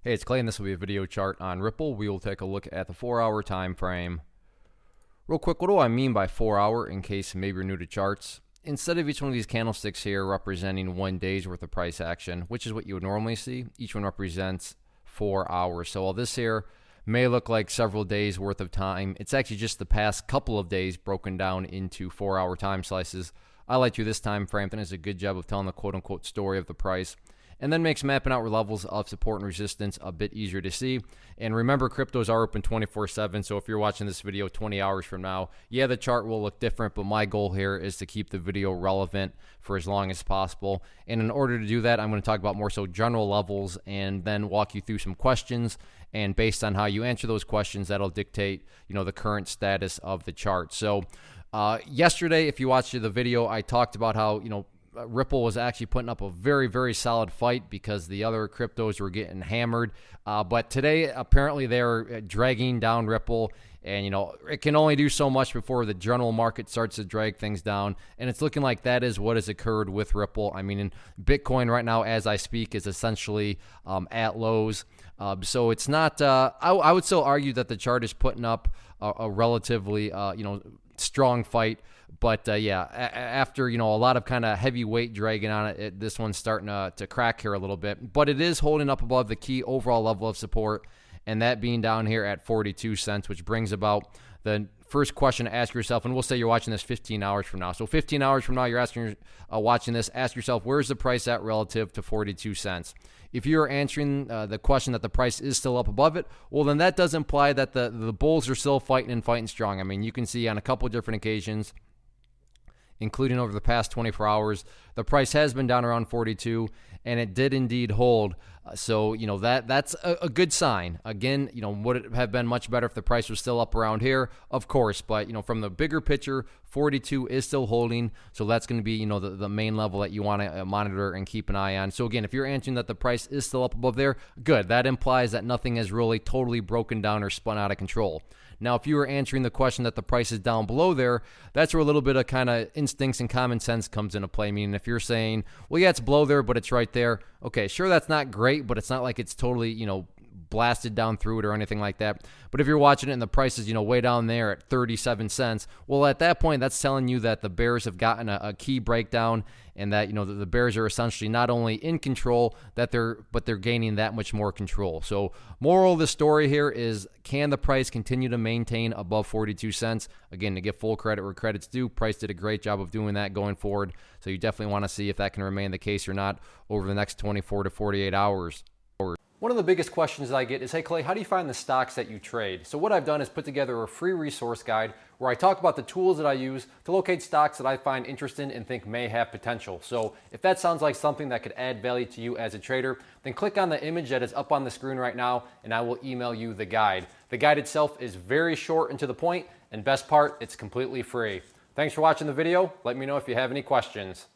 Hey, it's Clay, and this will be a video chart on Ripple. We will take a look at the 4-hour time frame. Real quick, what do I mean by 4-hour in case maybe you're new to charts? Instead of each one of these candlesticks here representing 1 day's worth of price action, which is what you would normally see, each one represents 4 hours. So while this here may look like several days worth of time, it's actually just the past couple of days broken down into 4-hour time slices. I like to this time frame. I think it's a good job of telling the quote-unquote story of the price, and then makes mapping out levels of support and resistance a bit easier to see. And remember, cryptos are open 24/7, so if you're watching this video 20 hours from now, yeah, the chart will look different, but my goal here is to keep the video relevant for as long as possible. And in order to do that, I'm going to talk about more so general levels and then walk you through some questions. And based on how you answer those questions, that'll dictate, the current status of the chart. So yesterday, if you watched the video, I talked about how, Ripple was actually putting up a very, very solid fight because the other cryptos were getting hammered. But today, apparently, they're dragging down Ripple. And, it can only do so much before the general market starts to drag things down. And it's looking like that is what has occurred with Ripple. I mean, Bitcoin right now, as I speak, is essentially at lows. So it's not, I would still argue that the chart is putting up a relatively, strong fight. But after a lot of kind of heavy weight dragging on it, this one's starting to crack here a little bit. But it is holding up above the key overall level of support, and that being down here at 42 cents, which brings about the first question to ask yourself. And we'll say you're watching this 15 hours from now. So 15 hours from now, you're watching this. Ask yourself, where's the price at relative to 42 cents? If you're answering the question that the price is still up above it, well, then that does imply that the bulls are still fighting strong. I mean, you can see on a couple of different occasions, including over the past 24 hours, the price has been down around 42, and it did indeed hold. So, that's a good sign. Again, would it have been much better if the price was still up around here? Of course, but, from the bigger picture, 42 is still holding. So that's going to be, the main level that you want to monitor and keep an eye on. So again, if you're answering that the price is still up above there, good. That implies that nothing has really totally broken down or spun out of control. Now, if you were answering the question that the price is down below there, that's where a little bit of kind of instincts and common sense comes into play. I mean, if you're saying, well, yeah, it's below there, but it's right there. Okay, sure, that's not great, but it's not like it's totally, blasted down through it or anything like that. But if you're watching it and the price is, way down there at 37 cents, well, at that point, that's telling you that the bears have gotten a key breakdown, and that, the bears are essentially not only in control, but they're gaining that much more control. So moral of the story here is, can the price continue to maintain above 42 cents? Again, to give full credit where credit's due, price did a great job of doing that going forward. So you definitely want to see if that can remain the case or not over the next 24 to 48 hours. One of the biggest questions that I get is, hey Clay, how do you find the stocks that you trade? So what I've done is put together a free resource guide where I talk about the tools that I use to locate stocks that I find interesting and think may have potential. So if that sounds like something that could add value to you as a trader, then click on the image that is up on the screen right now, and I will email you the guide. The guide itself is very short and to the point, and best part, it's completely free. Thanks for watching the video. Let me know if you have any questions.